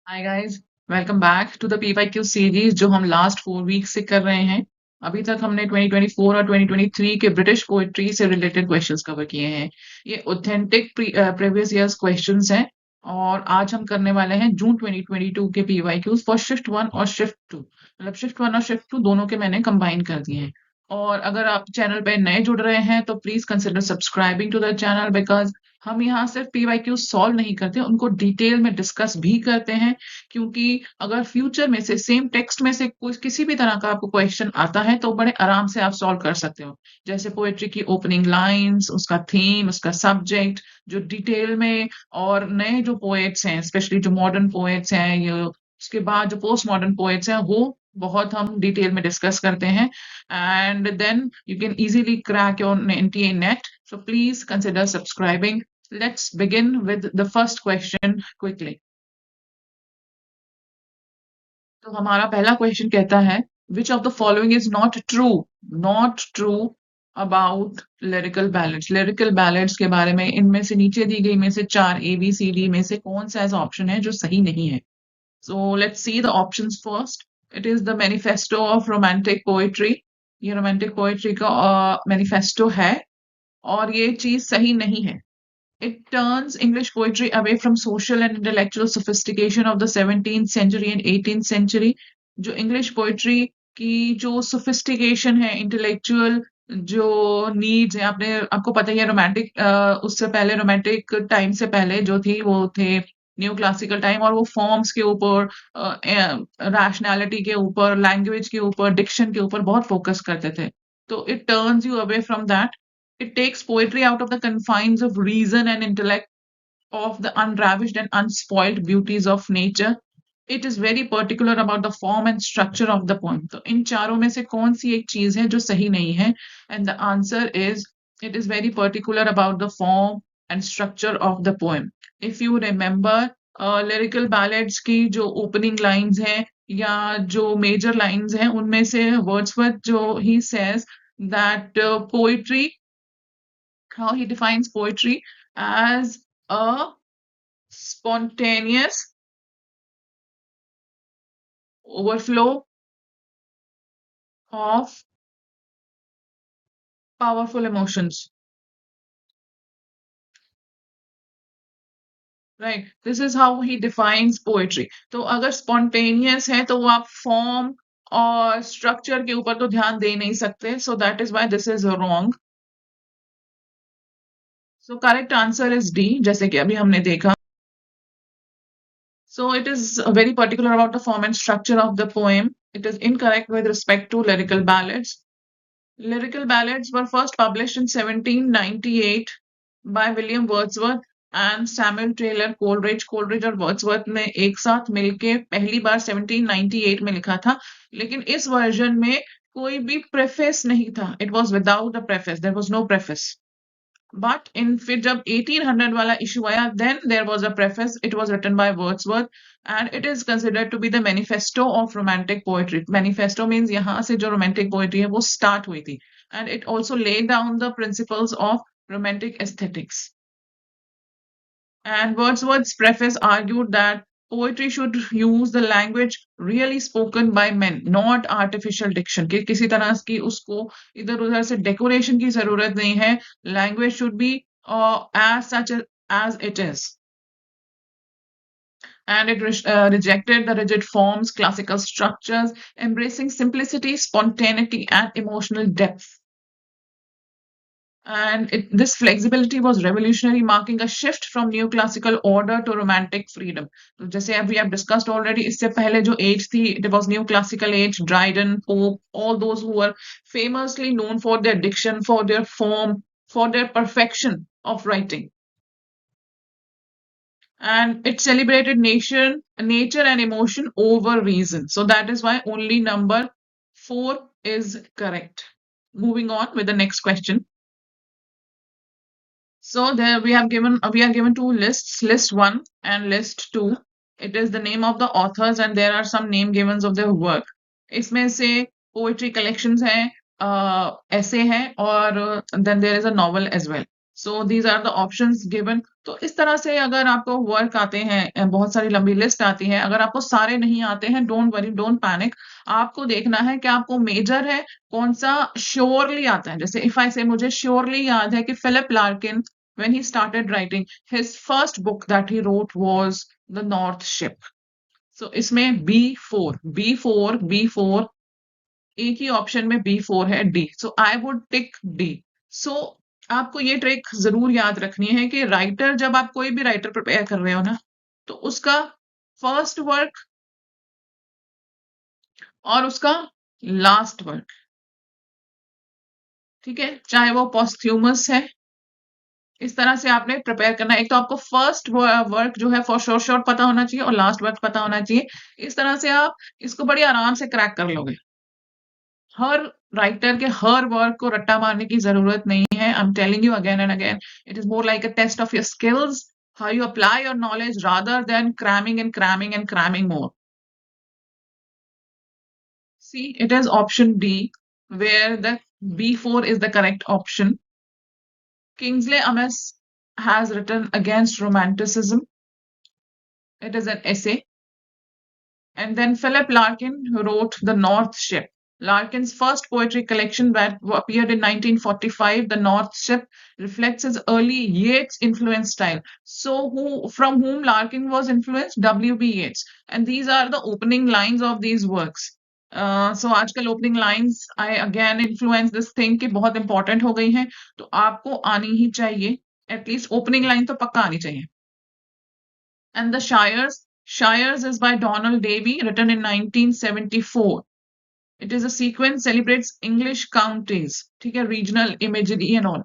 Hi guys, welcome back to the PYQ series जो हम last 4 weeks से कर रहे हैं। अभी तक हमने 2024 और 2023 के ब्रिटिश पोएट्री से रिलेटेड क्वेश्चंस कवर किए हैं। ये ऑथेंटिक प्रीवियस ईयर्स क्वेश्चंस हैं और आज हम करने वाले हैं जून 2022 के PYQs फॉर शिफ्ट 1 और शिफ्ट 2। मतलब शिफ्ट 1 और शिफ्ट 2 दोनों के मैंने कंबाइन कर दिए हैं। और अगर आप चैनल पे नए जुड़ रहे हैं तो please consider subscribing to the channel because हम यहाँ सिर्फ PYQ सॉल्व नहीं करते, उनको डिटेल में डिस्कस भी करते हैं। क्योंकि अगर फ्यूचर में से सेम टेक्स्ट में से कोई किसी भी तरह का आपको क्वेश्चन आता है तो बड़े आराम से आप सॉल्व कर सकते हो। जैसे पोएट्री की ओपनिंग लाइंस, उसका थीम, उसका सब्जेक्ट जो डिटेल में, और नए जो पोएट्स हैं स्पेशली जो मॉडर्न पोएट्स हैं ये, उसके बाद जो पोस्ट मॉडर्न पोएट्स हैं वो बहुत हम डिटेल में डिस्कस करते हैं। And then you can easily crack your NTA NET, so please consider subscribing. Let's begin with the first question quickly. तो हमारा पहला क्वेश्चन कहता है which of the following is not true about lyrical ballads. Lyrical ballads के बारे में इनमें से नीचे दी गई में से चार ABCD में से कौन सा ऐसा ऑप्शन है जो सही नहीं है। So let's see the options first. It is the manifesto of romantic poetry. ये रोमांटिक पोएट्री का मैनिफेस्टो है और ये चीज सही नहीं है। It turns English poetry away from social and intellectual sophistication of the 17th century and 18th century. जो English poetry की जो sophistication है, intellectual जो needs है, आपको पता ही है रोमांटिक, उससे पहले रोमांटिक टाइम से पहले जो थी वो थे न्यू क्लासिकल टाइम, और वो फॉर्म्स के ऊपर, रैशनैलिटी के ऊपर, लैंग्वेज के ऊपर, डिक्शन के ऊपर बहुत फोकस करते थे। तो it turns you away from that. It takes poetry out of the confines of reason and intellect, of the unravished and unspoiled beauties of nature. It is very particular about the form and structure of the poem. तो इन चारों में से कौन सी एक चीज है जो सही नहीं है? And the answer is it is very particular about the form and structure of the poem. If you remember, lyrical ballads की जो opening lines हैं या जो major lines हैं उनमें से Wordsworth जो he says that poetry, how he defines poetry as a spontaneous overflow of powerful emotions. Right? This is how he defines poetry. तो अगर spontaneous है तो वो आप form और structure के ऊपर तो ध्यान दे नहीं सकते. So that is why this is wrong. So correct answer is D, जैसे कि अभी हमने देखा. So it is very particular about the form and structure of the poem. It is incorrect with respect to lyrical ballads. Lyrical ballads were first published in 1798 by William Wordsworth and Samuel Taylor Coleridge. Coleridge और Wordsworth ने एक साथ मिलके पहली बार 1798 में लिखा था, लेकिन इस वर्जन में कोई भी प्रेफेस नहीं था. It was without a preface. There was no preface. But in फिर जब 1800 वाला issue आया, then there was a preface. It was written by Wordsworth and it is considered to be the manifesto of romantic poetry. Manifesto means यहाँ से जो romantic poetry है वो start हुई थी, and it also laid down the principles of romantic aesthetics. And Wordsworth's preface argued that poetry should use the language really spoken by men, not artificial diction. कि किसी तरह की उसको इधर उधर से डेकोरेशन की जरूरत नहीं है. Language should be as such as it is. And it rejected the rigid forms, classical structures, embracing simplicity, spontaneity, and emotional depth. And this flexibility was revolutionary, marking a shift from neoclassical order to romantic freedom. तो जैसे we have discussed already, इससे पहले जो age थी, it was neoclassical age. Dryden, Pope, all those who were famously known for their diction, for their form, for their perfection of writing. And it celebrated nature and emotion over reason. So that is why only number 4 is correct. Moving on with the next question. So there we are given two lists, list 1 and list 2. It is the name of the authors and there are some name givens of their work. इसमें से poetry collections हैं, essay है, और then there is a novel as well. So these are the options given. तो इस तरह से अगर आपको वर्क आते हैं, बहुत सारी लंबी लिस्ट आती है, अगर आपको सारे नहीं आते हैं, डोंट वरी, डोंट पैनिक। आपको देखना है कि आपको मेजर है कौन सा श्योरली आता है। जैसे इफ आई से मुझे श्योरली याद है कि Philip Larkin when he started writing, his first book that he wrote was The North Ship. So इसमें B4 एक ही ऑप्शन में B4 है, D. So I would tick D. So आपको ये ट्रिक जरूर याद रखनी है कि राइटर, जब आप कोई भी राइटर प्रिपेयर कर रहे हो ना, तो उसका फर्स्ट वर्क और उसका लास्ट वर्क, ठीक है, चाहे वो पोस्ट्यूमस है, इस तरह से आपने प्रिपेयर करना है। एक तो आपको फर्स्ट वर्क जो है फॉर श्योर श्योर पता होना चाहिए और लास्ट वर्क पता होना चाहिए। इस तरह से आप इसको बड़ी आराम से क्रैक कर लोगे। हर राइटर के हर वर्क को रट्टा मारने की जरूरत नहीं है। I am telling you again and again, it is more like a test of your skills, how you apply your knowledge rather than cramming and cramming and cramming more. See, it is option D, where the B4 is the correct option. Kingsley Amis has written Against Romanticism. It is an essay. And then Philip Larkin, who wrote The North Ship. Larkin's first poetry collection that appeared in 1945, The North Ship, reflects his early Yeats-influenced style. So, from whom Larkin was influenced? W.B. Yeats. And these are the opening lines of these works. So आजकल opening lines I again influence this thing कि बहुत important हो गई हैं, तो आपको आनी ही चाहिए, एटलीस्ट ओपनिंग लाइन तो पक्का आनी चाहिए। And the Shires is by Donald Davy, written in 1974. It is a sequence celebrates English counties, ठीक है, regional imagery and all.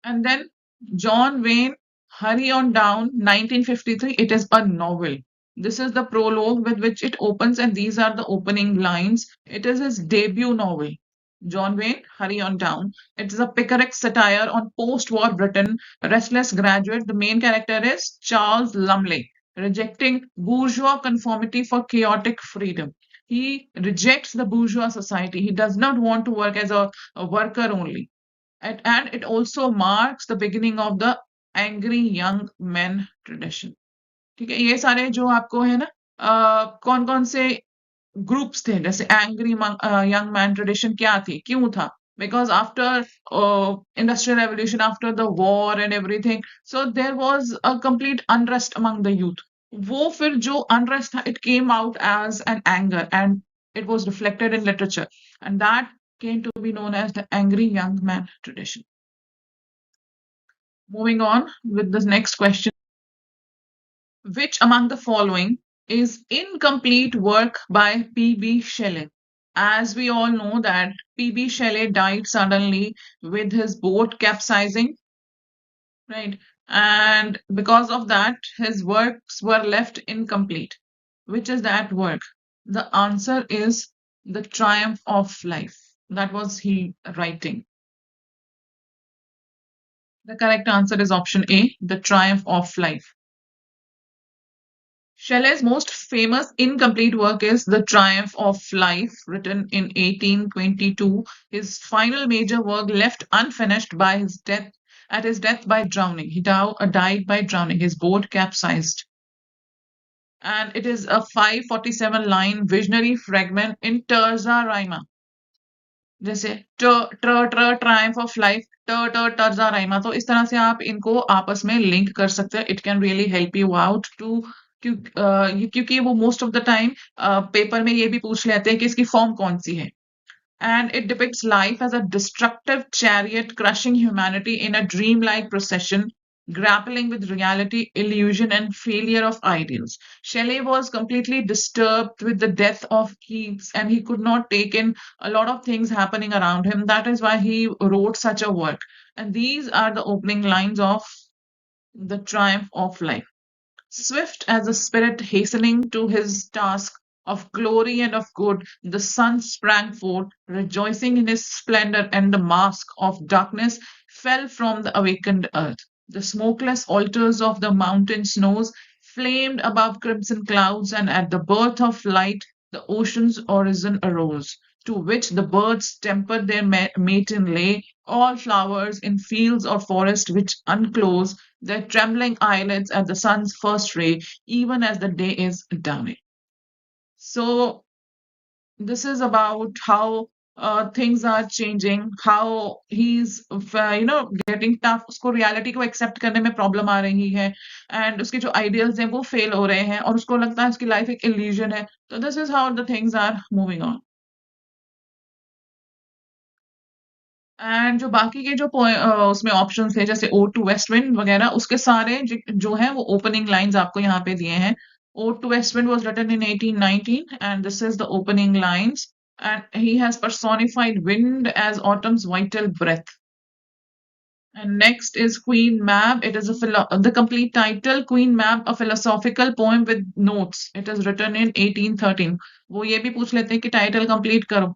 And then John Wayne, Hurry on Down, 1953. It is a novel. This is the prologue with which it opens, and these are the opening lines. It is his debut novel. John Wayne, Hurry on Down. It is a picaresque satire on post-war Britain. Restless graduate. The main character is Charles Lumley, rejecting bourgeois conformity for chaotic freedom. He rejects the bourgeois society. He does not want to work as a worker only. And it also marks the beginning of the angry young men tradition. ठीक है, ये सारे जो आपको है ना, कौन कौन से ग्रुप्स थे, जैसे एंग्री यंग मैन ट्रेडिशन क्या थी, क्यों था? Because after industrial revolution, after the war and everything, so there was a complete unrest among the youth. वो फिर जो unrest था, it came out as an anger and it was reflected in literature, and that came to be known as the angry young man tradition. Moving on with the next question. Which among the following is incomplete work by P.B. Shelley? As we all know that P.B. Shelley died suddenly with his boat capsizing, right? And because of that, his works were left incomplete. Which is that work? The answer is The Triumph of Life. That was he writing. The correct answer is option A, The Triumph of Life. Shelley's most famous incomplete work is The Triumph of Life, written in 1822. His final major work left unfinished by his death by drowning. He died by drowning. His boat capsized. And it is a 547 line visionary fragment in terza rima. जैसे Triumph of life, terza Raima, तो इस तरह से आप इनको आपस में link कर सकते हैं। It can really help you out too, क्योंकि वो most of the time paper में ये भी पूछ लेते हैं कि इसकी फॉर्म कौन सी है। And it depicts life as a destructive chariot crushing humanity in a dreamlike procession, grappling with reality, illusion, and failure of ideals. Shelley was completely disturbed with the death of Keats, and he could not take in a lot of things happening around him. That is why he wrote such a work. And these are the opening lines of The Triumph of Life. Swift as a spirit hastening to his task of glory and of good, the sun sprang forth, rejoicing in his splendor, and the mask of darkness fell from the awakened earth. The smokeless altars of the mountain snows flamed above crimson clouds, and at the birth of light, the ocean's horizon arose. to which the birds temper their matin lay, all flowers in fields or forest which unclose their trembling eyelids at the sun's first ray, even as the day is dawning. So this is about how things are changing, how he's getting tough, उसको reality को accept करने में problem आ रही है, and उसके जो ideals हैं वो fail हो रहे हैं और उसको लगता है उसकी life एक illusion है. So this is how the things are moving on. And जो बाकी के जो उसमें ऑप्शंस थे जैसे ओ टू वेस्ट विंड वगैरह उसके सारे जो है वो ओपनिंग लाइंस आपको यहाँ पे दिए हैं. Ode to west wind was written in 1819 and this is the opening lines and he has personified wind as autumn's vital breath. And next is Queen Mab. It is the complete title, Queen Mab, a philosophical poem with notes. It is written in 1813. वो ये भी पूछ लेते हैं कि title complete करो.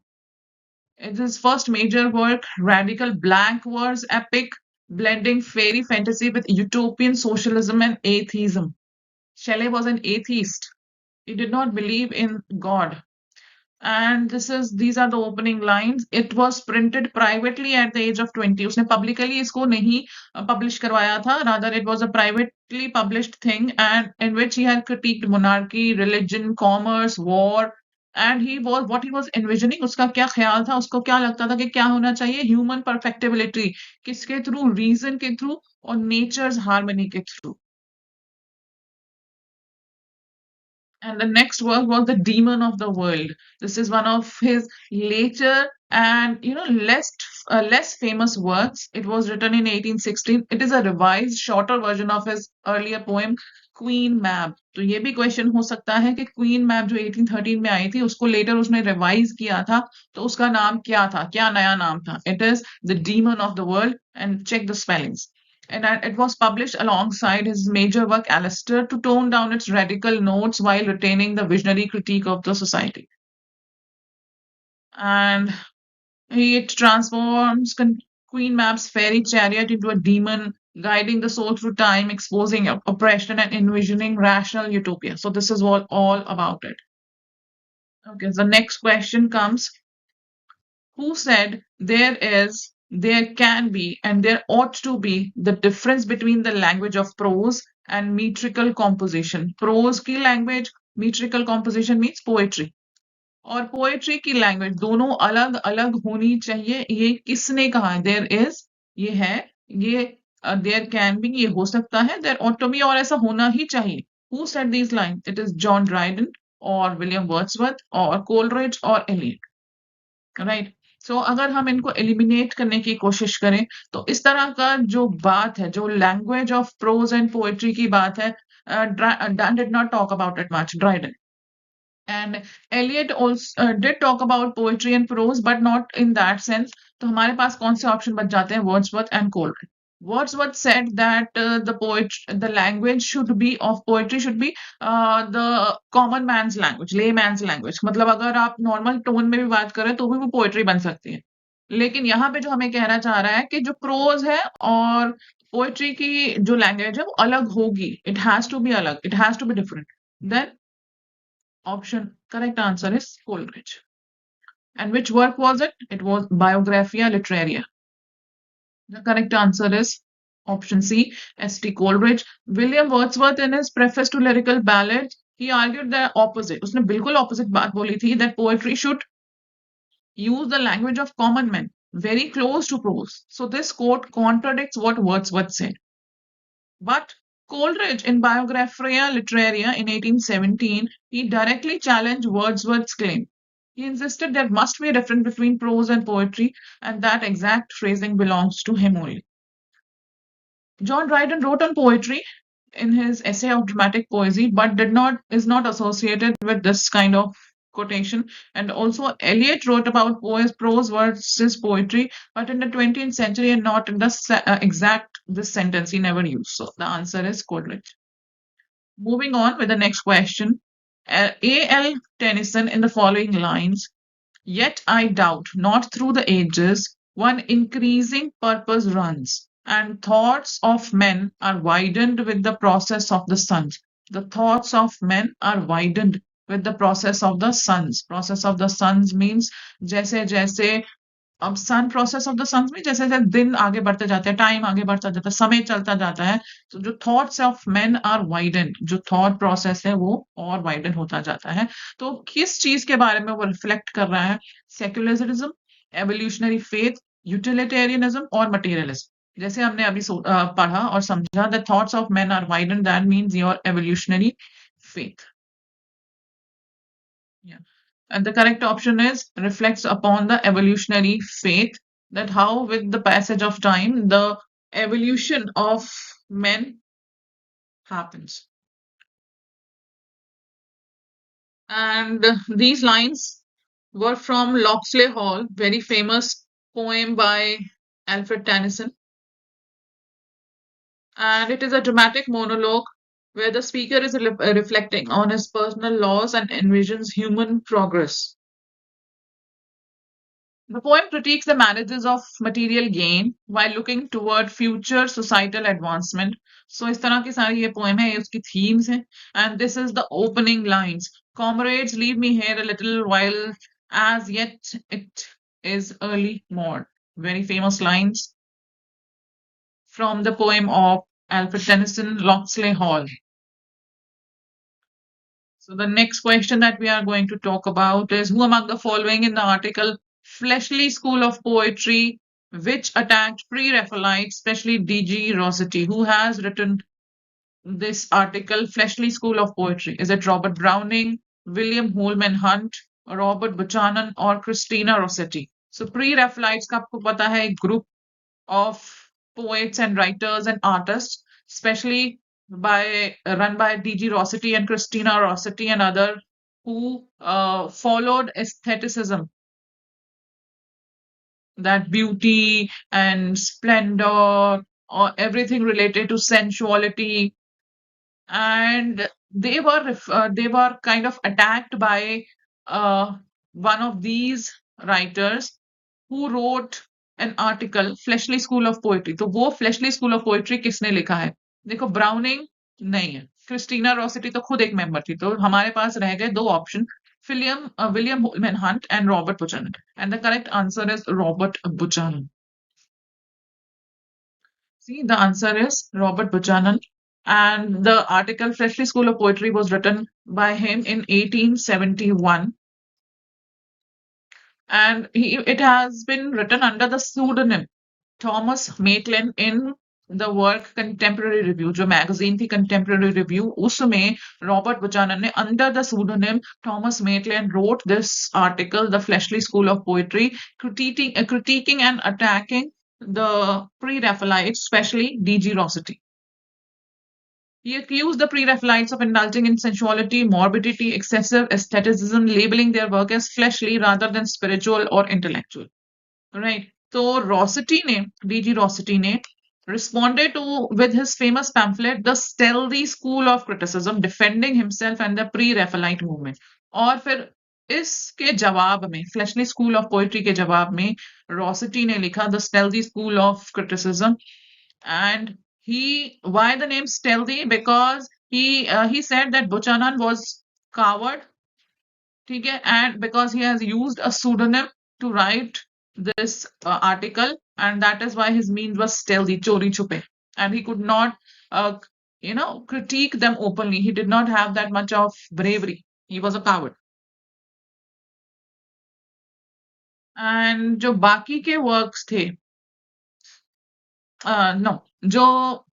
It's his first major work, radical blank verse epic, blending fairy fantasy with utopian socialism and atheism. Shelley was an atheist. He did not believe in God. And these are the opening lines. It was printed privately at the age of 20. उसने publicly इसको नहीं publish करवाया था. Rather, it was a privately published thing, and in which he had critiqued monarchy, religion, commerce, war, and what he was envisioning, उसका क्या ख्याल था, उसको क्या लगता था कि क्या होना चाहिए, ह्यूमन परफेक्टिबिलिटी, किसके थ्रू, रीजन के थ्रू और नेचर्स हार्मनी के through. And the next work was The Demon of the World. This is one of his later and less famous works. It was written in 1816. It is a revised, shorter version of his earlier poem Queen Mab. तो ये भी question हो सकता है कि queen map जो 1813 में आई थी उसको लेटर उसने रिवाइज किया था तो उसका नाम क्या था, क्या नया नाम था. It is the demon of the world and check the spellings. And it was published alongside his major work Alistair to tone down its radical notes while retaining the visionary critique of the society. And it transforms Queen Mab's fairy chariot into a demon, guiding the soul through time, exposing oppression and envisioning rational utopia. So this is all about it. Okay, the next question comes: who said there can be, and there ought to be the difference between the language of prose and metrical composition? Prose की language, metrical composition means poetry. और poetry की language दोनों अलग अलग होनी चाहिए. ये किसने कहा है? देयर इज, ये है, ये देयर कैन बी, ये हो सकता है, देयर ऑट टू बी, और ऐसा होना ही चाहिए. Who said these line? It is John Dryden और विलियम वर्ड्सवर्थ और कोलरिज और एलियट. राइट. सो अगर हम इनको एलिमिनेट करने की कोशिश करें तो इस तरह का जो बात है, जो language of pros and poetry की बात है, Dryden did not talk about it much, Dryden. And Eliot also did talk about poetry and prose, but not in that sense. तो हमारे पास कौन से ऑप्शन बच जाते हैं? Wordsworth and Coleridge. Wordsworth said that the language should be of poetry should be the common man's language, layman's language. मतलब अगर आप normal tone में भी बात करें तो भी वो poetry बन सकती है. लेकिन यहाँ पे जो हमें कहना चाह रहा है कि जो prose है और poetry की जो language है वो अलग होगी. It has to be अलग. It has to be different. Then correct answer is Coleridge. And which work was it? It was Biographia Literaria. The correct answer is option C, S.T. Coleridge. William Wordsworth, in his preface to lyrical ballads, he argued the opposite. उसने बिल्कुल opposite बात बोली थी, that poetry should use the language of common men, very close to prose. So this quote contradicts what Wordsworth said. But Coleridge, in Biographia Literaria in 1817, he directly challenged Wordsworth's claim. He insisted there must be a difference between prose and poetry, and that exact phrasing belongs to him only. John Dryden wrote on poetry in his essay of dramatic poesy, but is not associated with this kind of quotation. And also Eliot wrote about prose versus poetry, but in the 20th century and not in the exact this sentence he never used. So the answer is Coleridge. Moving on with the next question. A.L. Tennyson in the following lines: yet I doubt not through the ages one increasing purpose runs, and thoughts of men are widened with the process of the suns. The thoughts of men are widened with the process of the suns. Process of the suns means जैसे जैसे अब सन process of the sons में जैसे जैसे दिन आगे बढ़ते जाते हैं, टाइम आगे बढ़ता जाता है, समय चलता जाता है, तो जो thoughts of men are widen, जो थॉट प्रोसेस है वो और वाइडन होता जाता है। तो किस चीज के बारे में वो रिफ्लेक्ट कर रहा है? सेक्युलरिज्म, एवोल्यूशनरी फेथ, यूटिलिटेरियनिज्म और मटेरियलिज्म। जैसे हमने अभी पढ़ा और समझा, the thoughts of men are widen, that means your evolutionary faith. Yeah. And the correct option is reflects upon the evolutionary faith, that how with the passage of time the evolution of men happens. And these lines were from Locksley Hall, very famous poem by Alfred Tennyson. And it is a dramatic monologue where the speaker is reflecting on his personal laws and envisions human progress. The poem critiques the marriages of material gain while looking toward future societal advancement. So इस तरह की सारी ये poem है, ये उसकी themes हैं. And this is the opening lines. Comrades, leave me here a little while, as yet it is early morn. Very famous lines from the poem of Alfred Tennyson, Locksley Hall. So the next question that we are going to talk about is, who among the following in the article Fleshly School of Poetry, which attacked pre-Raphaelites, especially D.G. Rossetti, who has written this article, Fleshly School of Poetry? Is it Robert Browning, William Holman Hunt, Robert Buchanan, or Christina Rossetti? So pre-Raphaelites का आपको पता है, एक group of poets and writers and artists, especially run by D.G. Rossetti and Christina Rossetti and other, who followed aestheticism, that beauty and splendor or everything related to sensuality, and they were kind of attacked by one of these writers who wrote an article, Fleshly School of Poetry. तो वो Fleshly School of Poetry किसने लिखा है? देखो, browning नहीं है, Christina रॉसेटी तो खुद एक मेंबर थी, तो हमारे पास रह गए दो option, William Holman Hunt and Robert Buchanan. And the correct answer is Robert Buchanan. See, the answer is Robert Buchanan. And the article Fleshly School of Poetry was written by him in 1871. And it has been written under the pseudonym Thomas Maitland in the work Contemporary Review, जो magazine थी Contemporary Review, उसमें Robert Buchanan ने under the pseudonym Thomas Maitland wrote this article, The Fleshly School of Poetry, critiquing and attacking the pre-Raphaelites, especially D.G. Rossetti. He accused the pre-Raphaelites of indulging in sensuality, morbidity, excessive aestheticism, labeling their work as fleshly rather than spiritual or intellectual. Right? So Rossetti ने, D.G. Rossetti ने responded to with his famous pamphlet, The Stealthy School of Criticism, defending himself and the pre-Raphaelite movement. और फिर इसके जवाब में, Fleshly School of Poetry के जवाब में, Rossetti ने लिखा The Stealthy School of Criticism. And why the name stealthy? Because he said that Buchanan was coward, ठीक है, and because he has used a pseudonym to write this article, and that is why his means was stealthy, chori chupe, and he could not critique them openly. He did not have that much of bravery. He was a coward. And जो बाकी के works थे, no, जो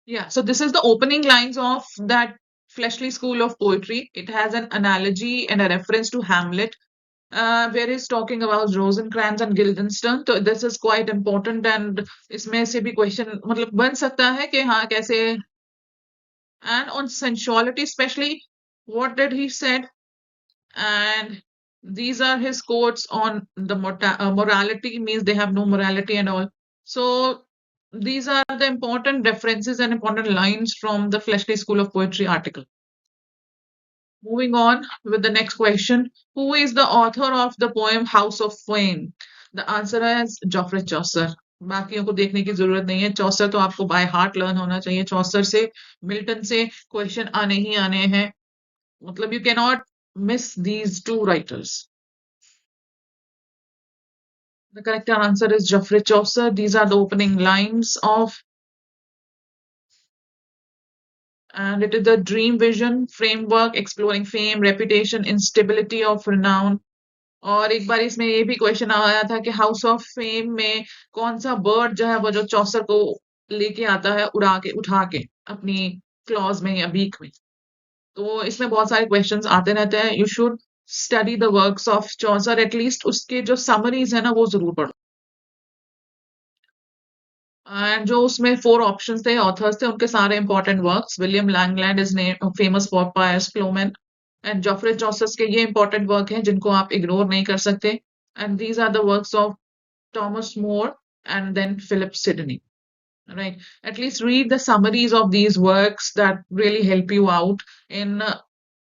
yeah, so this is the opening lines of that Fleshly School of Poetry. It has an analogy and a reference to Hamlet, where he's talking about Rosencrantz and Guildenstern. So this is quite important, and इसमें से भी question मतलब बन सकता है कि हाँ कैसे, and on sensuality especially, what did he said, and these are his quotes on the morality, means they have no morality and all. So these are the important references and important lines from the Fleshly School of Poetry article. Moving on with the next question. Who is the author of the poem House of Fame? The answer is Geoffrey Chaucer. बाकियों को देखने की जरूरत नहीं है। चौसर तो आपको by heart learn होना चाहिए। चौसर से, मिल्टन से क्वेश्चन आने ही आने हैं। मतलब you can not miss these two writers. The correct answer is Geoffrey Chaucer. These are the opening lines of, and it is the dream vision framework exploring fame, reputation, instability of renown. और एक बार इसमें ये भी question आया था कि house of fame में कौन सा बर्ड जो है वो जो चौसर को लेके आता है उड़ा के उठा के अपनी क्लॉज में या बीक में। तो इसमें बहुत सारे क्वेश्चंस आते रहते हैं। You should study the works of Chaucer, at least उसके जो समरीज है ना वो जरूर पढ़ो। एंड जो उसमें 4 ऑप्शंस थे, ऑथर्स थे, उनके सारे important works. William Langland is famous for Piers Plowman and Geoffrey Chaucer's के ये इंपॉर्टेंट वर्क हैं जिनको आप इग्नोर नहीं कर सकते। And these are the works of Thomas More and then Philip Sidney. Right? At least read the summaries of these works that really help you out in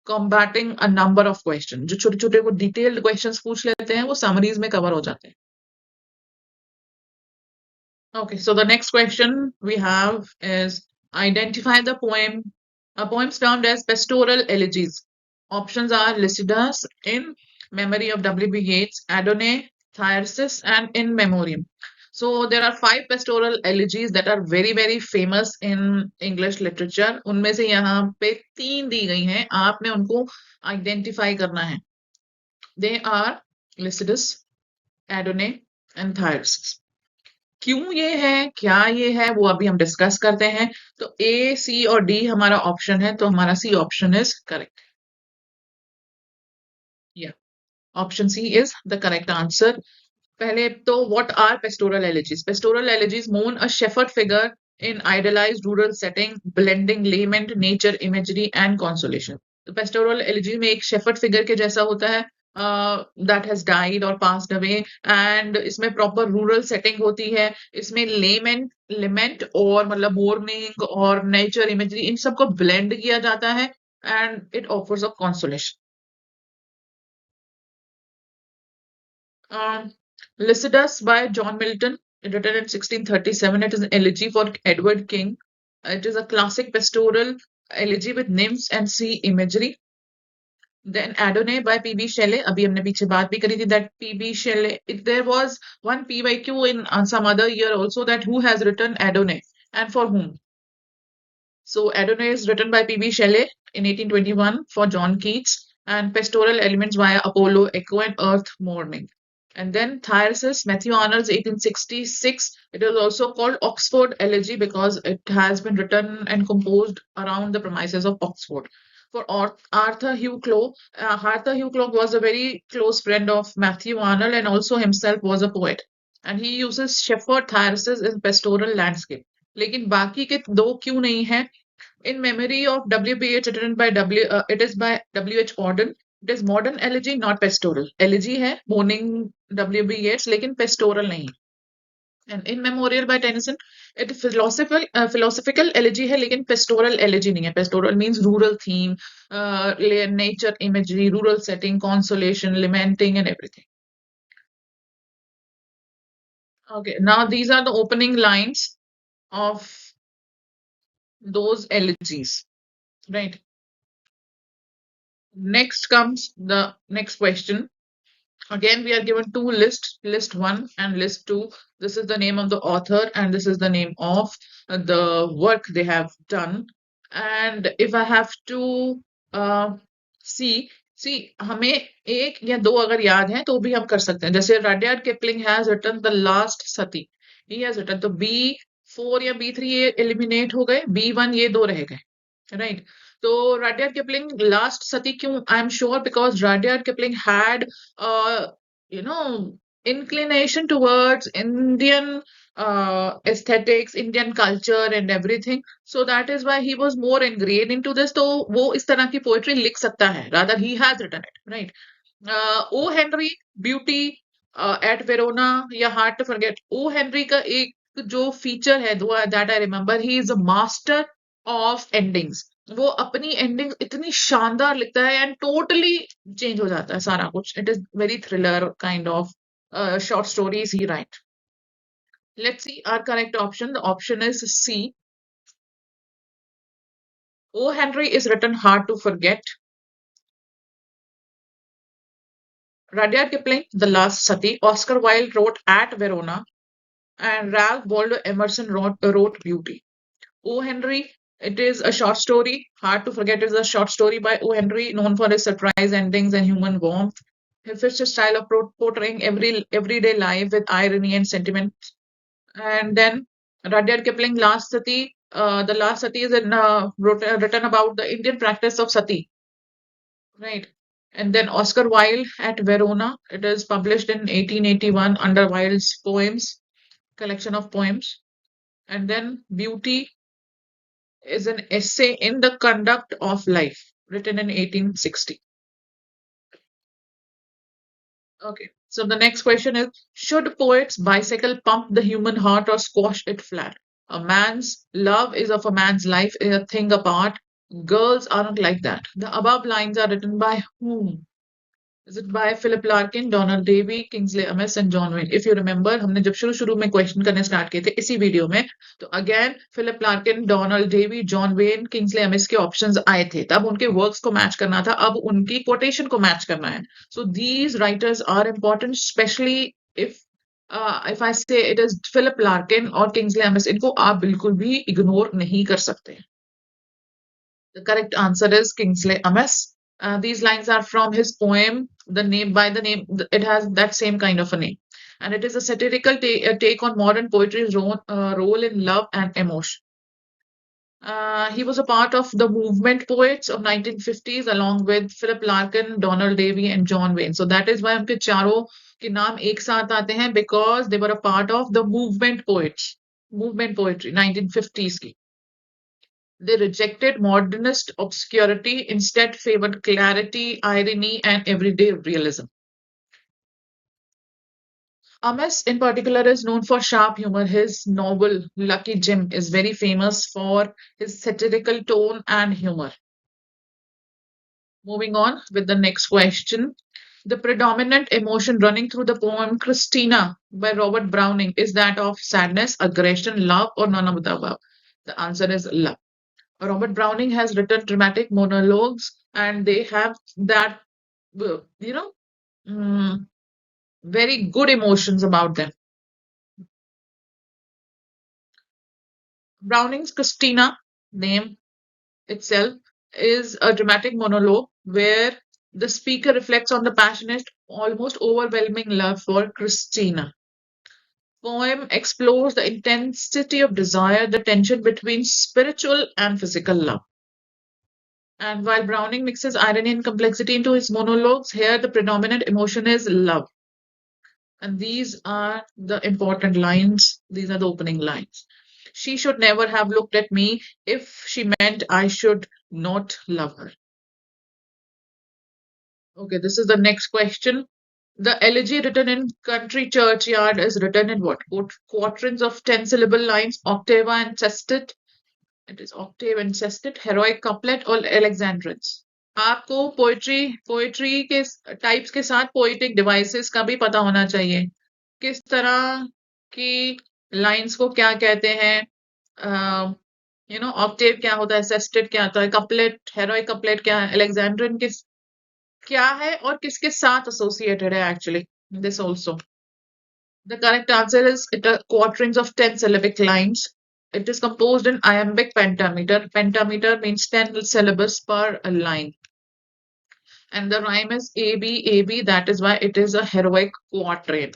combating a number of questions. जो छोटे छोटे वो detailed questions पूछ लेते हैं वो summaries में cover हो जाते हैं। Okay, so the next question we have is identify the poem. Poems termed as pastoral elegies. Options are Lycidas, In Memory of W.B. Yeats, Adonai, Thyrsis, and In Memoriam. So there are 5 pastoral elegies that are very very famous in English literature. उनमें से यहाँ पे 3 दी गई हैं, आपने उनको identify करना है. They are Lycidas, Adonai, and Thyrsis. क्यों ये है, क्या ये है, वो अभी हम डिस्कस करते हैं। तो ए, सी और डी हमारा ऑप्शन है, तो हमारा सी ऑप्शन इज करेक्ट। या option C is the correct answer. पहले तो what are pastoral elegies? Pastoral elegies mourn a shepherd figure in idealized rural setting, blending lament, nature imagery and consolation. तो pastoral elegy में एक shepherd figure के जैसा होता है दैट हैज डाइड और पास्ड अवे, एंड इसमें प्रॉपर रूरल सेटिंग होती है। इसमें लेमेंट लिमेंट और मतलब मोर्निंग और नेचर इमेजरी इन सबको ब्लेंड किया जाता है, and it offers a consolation. Um, Lycidas by John Milton, written in 1637. It is an elegy for Edward King. It is a classic pastoral elegy with nymphs and sea imagery. Then Adonai by P.B. Shelley. अभी हमने पीछे बात भी करी थी that P.B. Shelley. There was one PYQ in some other year also, that who has written Adonai and for whom. So Adonai is written by P.B. Shelley in 1821 for John Keats, and pastoral elements via Apollo, Echo, and Earth Mourning. And then Thyrsis, Matthew Arnold's 1866. It is also called Oxford Elegy because it has been written and composed around the premises of Oxford. For Arthur Hugh Clough, Arthur Hugh Clough was a very close friend of Matthew Arnold and also himself was a poet. And he uses shepherd Thyrsis in pastoral landscape. लेकिन बाकी के दो क्यों नहीं है? In memory of W.B.H. written by it is by W.H. Auden. It is modern elegy, not pastoral. Elegy है mourning W.B.H. लेकिन pastoral नहीं. And in memorial by Tennyson, it is philosophical elegy है लेकिन pastoral elegy नहीं है. Pastoral means rural theme, nature imagery, rural setting, consolation, lamenting, and everything. Okay, now these are the opening lines of those elegies, right? Next comes the next question. Again, we are given two lists, list 1 and list 2. This is the name of the author and this is the name of the work they have done. And if I have to uh, see, हमें एक या दो अगर याद है तो भी हम कर सकते हैं। जैसे Rudyard Kipling has written The Last Sati. He has written, तो B4 या B3 ये eliminate हो गए, B1 ये दो रह गए, right? So Rudyard Kipling, Last Sati क्यों? I'm sure because Rudyard Kipling had you know, inclination towards Indian aesthetics, Indian culture and everything. So that is why he was more ingrained into this. तो वो इस तरह की poetry लिख सकता है. Rather, he has written it, right? O. Henry, Beauty at Verona या Hard to Forget. O. Henry का एक जो feature है, that I remember, he is a master of endings. वो अपनी एंडिंग इतनी शानदार लिखता है एंड टोटली चेंज हो जाता है सारा कुछ. It is very thriller kind of short stories he right. Let's see our correct option. The option is C. O. Henry is written hard to forget. Rudyard Kipling, The Last Sati. Oscar Wilde wrote At Verona. And Ralph Waldo Emerson wrote Beauty. O. Henry, it is a short story. Hard to Forget is a short story by O. Henry, known for his surprise endings and human warmth. He fits a style of portraying everyday life with irony and sentiment. And then Rudyard Kipling, Last Sati. The Last Sati is written about the Indian practice of sati, right? And then Oscar Wilde at Verona. It is published in 1881 under Wilde's poems, collection of poems. And then Beauty is an essay in the conduct of life, written in 1860. Okay, so the next question is, should poets' bicycle pump the human heart or squash it flat? A man's love is of a man's life is a thing apart. Girls aren't like that. The above lines are written by whom? Is it by Philip Larkin, Donald Davy, Kingsley Amis and John Wayne? If you remember, हमने जब शुरू में question करने start किए थे इसी video में, तो again Philip Larkin, Donald Davie, John Wain, Kingsley Amis के ऑप्शंस आए थे. तब उनके वर्क्स को मैच करना था, अब उनकी कोटेशन को मैच करना है. So these writers are important, specially if I say it is Philip Larkin or Kingsley Amis, इनको आप बिल्कुल भी इग्नोर नहीं कर सकते. The correct answer is Kingsley Amis. These lines are from his poem. The name, by the name, it has that same kind of a name, and it is a satirical take on modern poetry's role in love and emotion. He was a part of the movement poets of 1950s along with Philip Larkin, Donald Davy, and John Wayne. So that is why उनके चारों के नाम एक साथ आते हैं, because they were a part of the movement poets, movement poetry 1950s की. They rejected modernist obscurity, instead favored clarity, irony, and everyday realism. Amis, in particular, is known for sharp humor. His novel Lucky Jim is very famous for his satirical tone and humor. Moving on with the next question. The predominant emotion running through the poem Christina by Robert Browning is that of sadness, aggression, love, or none of the above. The answer is love. Robert Browning has written dramatic monologues, and they have that, you know, mm, very good emotions about them. Browning's Christina name itself is a dramatic monologue where the speaker reflects on the passionate, almost overwhelming love for Christina. Poem explores the intensity of desire, the tension between spiritual and physical love. And while Browning mixes irony and complexity into his monologues, here the predominant emotion is love. And these are the important lines. These are the opening lines. She should never have looked at me if she meant I should not love her. Okay, this is the next question. The elegy written in Country Churchyard is written in what? Quatrains of 10-syllable lines, octava and sestet. It is octave and sestet, heroic couplet, or alexandrines. आपको poetry के types के साथ poetic devices का भी पता होना चाहिए. किस तरह की लाइंस को क्या कहते हैं, ऑक्टेव क्या होता है, सेस्टेड क्या होता है, कपलेट, हेरोइक कपलेट क्या है, अलेक्जेंड्रियन किस क्या है और किसके साथ एसोसिएटेड है actually this also. The correct answer is it are quatrains of 10 syllabic lines. It is composed in iambic pentameter. Pentameter means 10 syllables per line. And the rhyme is AB, AB. That is why it is a heroic quatrain.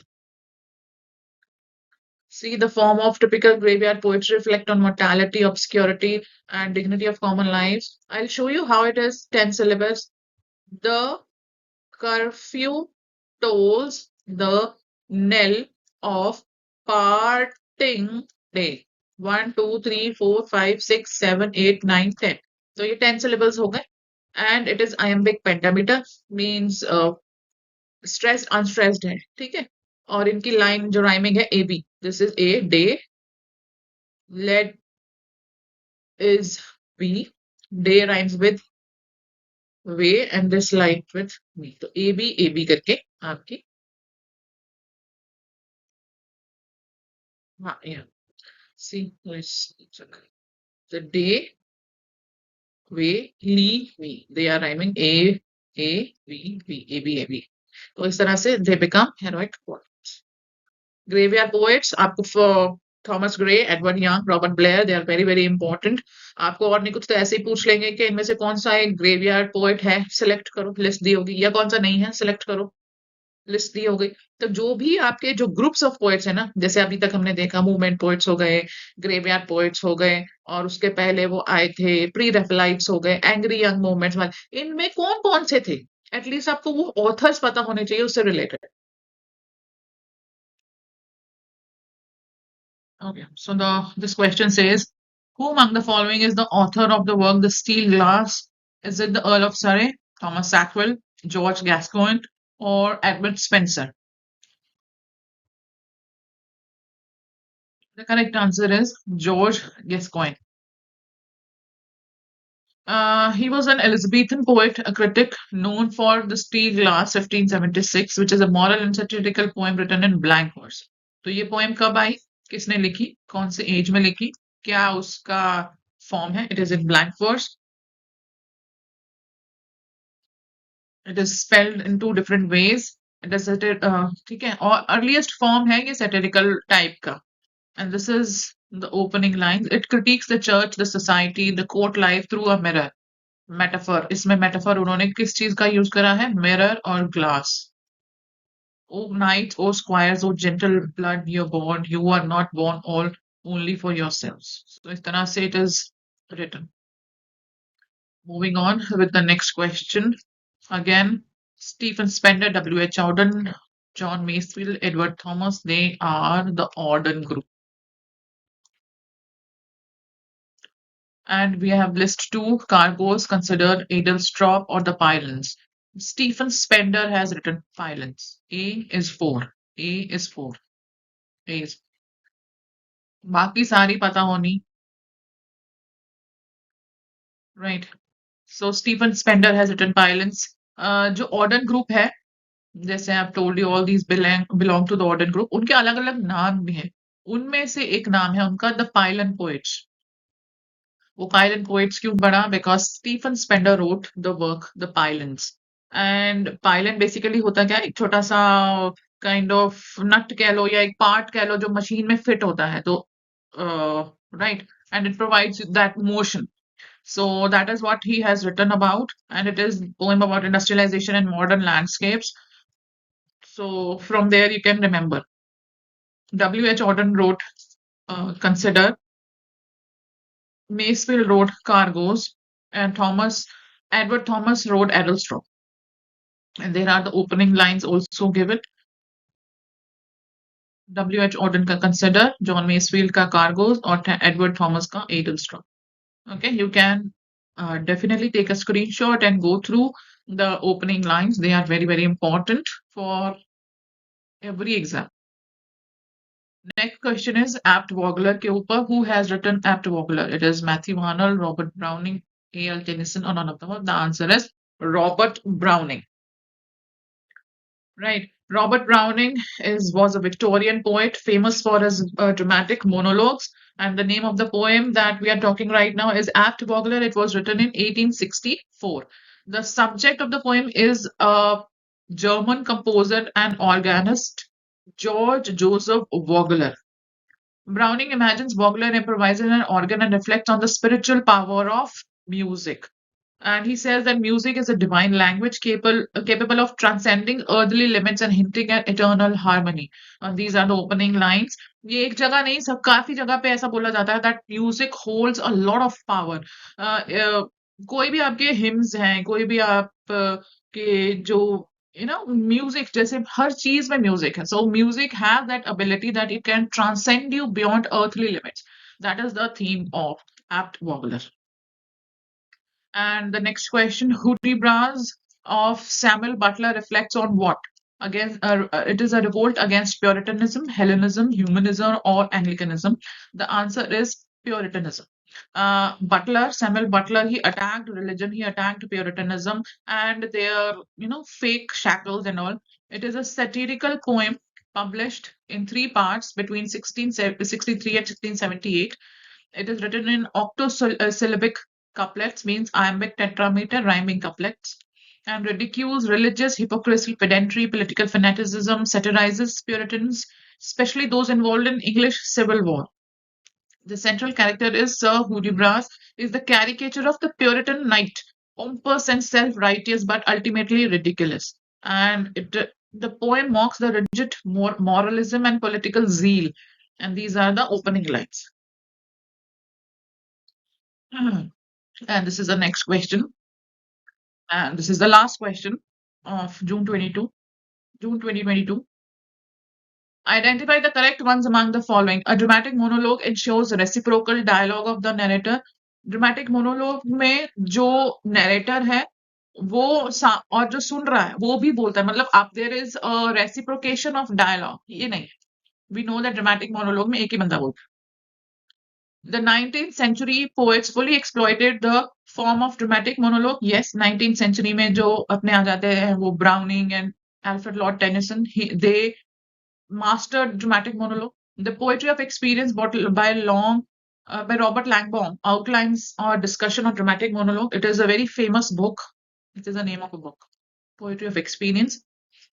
See, the form of typical graveyard poetry reflect on mortality, obscurity, and dignity of common lives. I'll show you how it is 10 syllables. The curfew tolls the knell of parting day. 1, 2, 3, 4, 5, 6, 7, 8, 9, 10. So ये 10 syllables हो गए. And it is iambic pentameter, means stressed unstressed है, ठीक है. और इनकी line जो rhyming है A B. This is A day, laid is B, day rhymes with way and this line with me. तो ए बी करके आपकी Yeah. See, let's check. The day, way, Lee, we. They are rhyming A, B. तो इस तरह से they become heroic poets. Graveyard poets, आपको Thomas Gray, Edward Young, Robert Blair, they are very very important. आपको और नहीं कुछ तो ऐसे ही पूछ लेंगे कि इनमें से कौन सा एक ग्रेवयार्ड पोएट है, सिलेक्ट करो, लिस्ट दी होगी, या कौन सा नहीं है, सिलेक्ट करो, लिस्ट दी हो गई. तो जो भी आपके जो ग्रुप्स ऑफ पोएट्स है ना, जैसे अभी तक हमने देखा मूवमेंट पोएट्स हो गए, ग्रेवयार्ड पोएट्स हो गए, और उसके पहले वो आए थे प्री रेफलाइट्स हो गए, एंग्री यंग मूवमेंट्स वाले, इनमें कौन कौन से थे, एटलीस्ट आपको वो ऑथर्स पता होने चाहिए उससे related. Okay, so this question says, who among the following is the author of the work The Steel Glass? Is it the Earl of Surrey, Thomas Sackville, George Gascoigne, or Edward Spencer? The correct answer is George Gascoigne. He was an Elizabethan poet, a critic known for The Steel Glass 1576, which is a moral and satirical poem written in blank verse. तो ये poem कब आई, किसने लिखी, कौन से as में लिखी, क्या उसका फॉर्म है? It is in blank verse. It is spelled in two different ways. It is ठीक है, और earliest form है ये satirical type का. And this is the opening lines. It critiques the church, the society, the court life through a mirror. Metaphor. इसमें metaphor उन्होंने किस चीज का यूज करा है? Mirror और glass. O knights, O squires, O gentle blood, you're born. You are not born all only for yourselves. So इस तरह से it is written. Moving on with the next question. Again, Stephen Spender, W.H. Auden, John Masefield, Edward Thomas, they are the Auden group. And we have list two cargoes considered Edelstrop or the pylons. Stephen Spender has written pylons. A is 4. A is 4. A is. बाकी सारी पता होनी. Right. So Stephen Spender has written pylons. जो Auden group है, जैसे I've told you all these belong to the Auden group, उनके अलग अलग नाम भी हैं. उनमें से एक नाम है उनका द पाइलन पोएट्स. वो पाइलन पोएट्स क्यों बना? Because Stephen Spender wrote the work the pylons. And pylon basically होता क्या, एक छोटा सा काइंड ऑफ नट कह लो या एक पार्ट कह लो जो मशीन में फिट होता है. तो right, and it provides that motion. So that is what he has written about, and it is poem about industrialization and modern landscapes. So from there you can remember. W.H. Auden wrote Consider. Masefield wrote Cargoes, and Edward Thomas wrote Edelstrop. And there are the opening lines also given. W.H. Auden ka Consider, John Masefield ka Cargoes, or Edward Thomas ka Edelstrop. Okay, you can definitely take a screenshot and go through the opening lines. They are very, very important for every exam. Next question is apt Vogler के ऊपर. Who has written apt Vogler? It is Matthew Arnold, Robert Browning, A.L. Tennyson, or none of them. The answer is Robert Browning. Right. Robert Browning was a Victorian poet famous for his dramatic monologues. And the name of the poem that we are talking right now is Apt Vogler. It was written in 1864. The subject of the poem is a German composer and organist, George Joseph Vogler. Browning imagines Vogler improvises an organ and reflects on the spiritual power of music. And he says that music is a divine language capable of transcending earthly limits and hinting at eternal harmony. And these are the opening lines. ये एक जगह नहीं, सब काफी जगह पे ऐसा बोला जाता है that music holds a lot of power. कोई भी आपके hymns हैं, कोई भी आप के जो music, जैसे हर चीज में music है. So music has that ability that it can transcend you beyond earthly limits. That is the theme of Apt Vogler. And the next question, Hudibras of Samuel Butler reflects on what? Again, it is a revolt against Puritanism, Hellenism, humanism, or Anglicanism. The answer is Puritanism. Samuel Butler, he attacked religion, he attacked Puritanism and their, fake shackles and all. It is a satirical poem published in 3 parts between 1663 and 1678. It is written in octosyllabic couplets, means iambic tetrameter rhyming couplets, and ridicules religious hypocrisy, pedantry, political fanaticism, satirizes Puritans, especially those involved in English Civil War. The central character is Sir Hudibras, is the caricature of the Puritan knight, pompous and self-righteous, but ultimately ridiculous. And the poem mocks the rigid moralism and political zeal. And these are the opening lines. And this is the next question. And this is the last question of June June 2022. Identify the correct ones among the following. A dramatic monologue ensures reciprocal dialogue of the narrator. Dramatic monologue में जो narrator है वो और जो सुन रहा है वो भी बोलता है, मतलब आप there is a reciprocation of dialogue, ये नहीं। We know that dramatic monologue में एक ही बंदा बोलता है। The 19th century poets fully exploited the form of dramatic monologue. Yes, 19th century में जो अपने आ जाते हैं वो Browning and Alfred Lord Tennyson, they mastered dramatic monologue. The poetry of experience by Robert Langbaum outlines our discussion on dramatic monologue. It is a very famous book. It is the name of a book. Poetry of experience.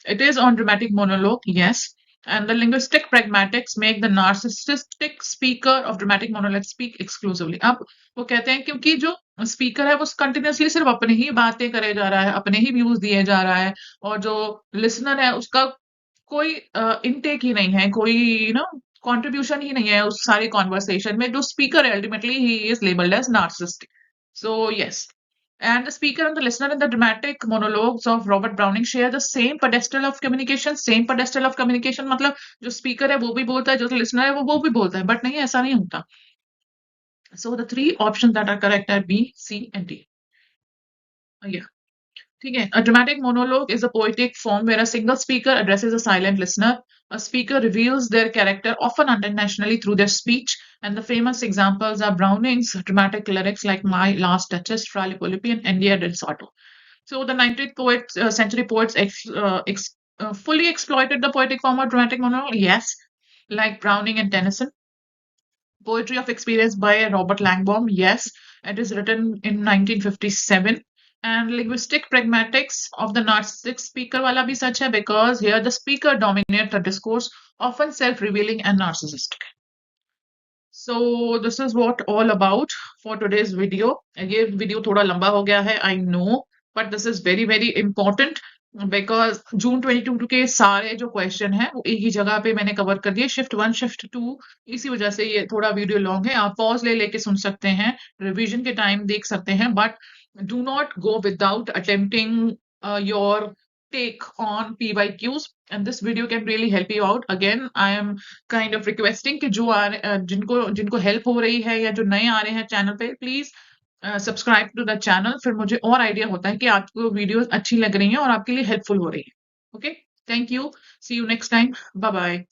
It is on dramatic monologue, yes. And the linguistic pragmatics make the narcissistic speaker of dramatic monologue speak exclusively. अब वो कहते हैं क्योंकि जो speaker है वो continuously सिर्फ अपनी ही बातें करे जा रहा है, अपने ही व्यूज दिए जा रहा है, और जो लिसनर है उसका कोई इनटेक ही नहीं है, कोई कंट्रीब्यूशन ही नहीं है उस सारी कॉन्वर्सेशन में। जो स्पीकर है ultimately he is labelled as narcissistic. So yes, and the speaker and the listener in the dramatic monologues of Robert Browning share the same pedestal of communication. Same pedestal of communication मतलब जो speaker है वो भी बोलता है, जो listener है वो भी बोलता है, but नहीं, ऐसा नहीं होता. So the 3 options that are correct are B, C and D. Yeah. ठीक है. A dramatic monologue is a poetic form where a single speaker addresses a silent listener. A speaker reveals their character, often unintentionally, through their speech, and the famous examples are Browning's dramatic lyrics like My Last Duchess, Fra Lippi, and India del Sarto. So the 19th century poets fully exploited the poetic form of dramatic monologue. Yes, like Browning and Tennyson. Poetry of Experience by Robert Langbaum. Yes, it is written in 1957. And linguistic pragmatics of the narcissistic speaker wala bhi sach hai, because here the speaker dominates the discourse, often self-revealing and narcissistic. So this is what all about for today's video. ये video थोड़ा लंबा हो गया है, I know, but this is very very important because जून 2022 के सारे जो question हैं वो एक ही जगह पे मैंने कवर कर दिए, शिफ्ट 1 शिफ्ट 2, इसी वजह से ये थोड़ा वीडियो लॉन्ग है। आप पॉज ले लेके सुन सकते हैं, रिवीजन के टाइम देख सकते हैं, but do not go without attempting your take on PYQs, and this video can really help you out. Again, I am kind of requesting कि जो जिनको हेल्प हो रही है या जो नए आ रहे हैं चैनल पे, please subscribe to the channel, फिर मुझे और आइडिया होता है कि आपको वीडियोस अच्छी लग रही हैं और आपके लिए हेल्पफुल हो रही है. Okay, thank you, see you next time, bye bye.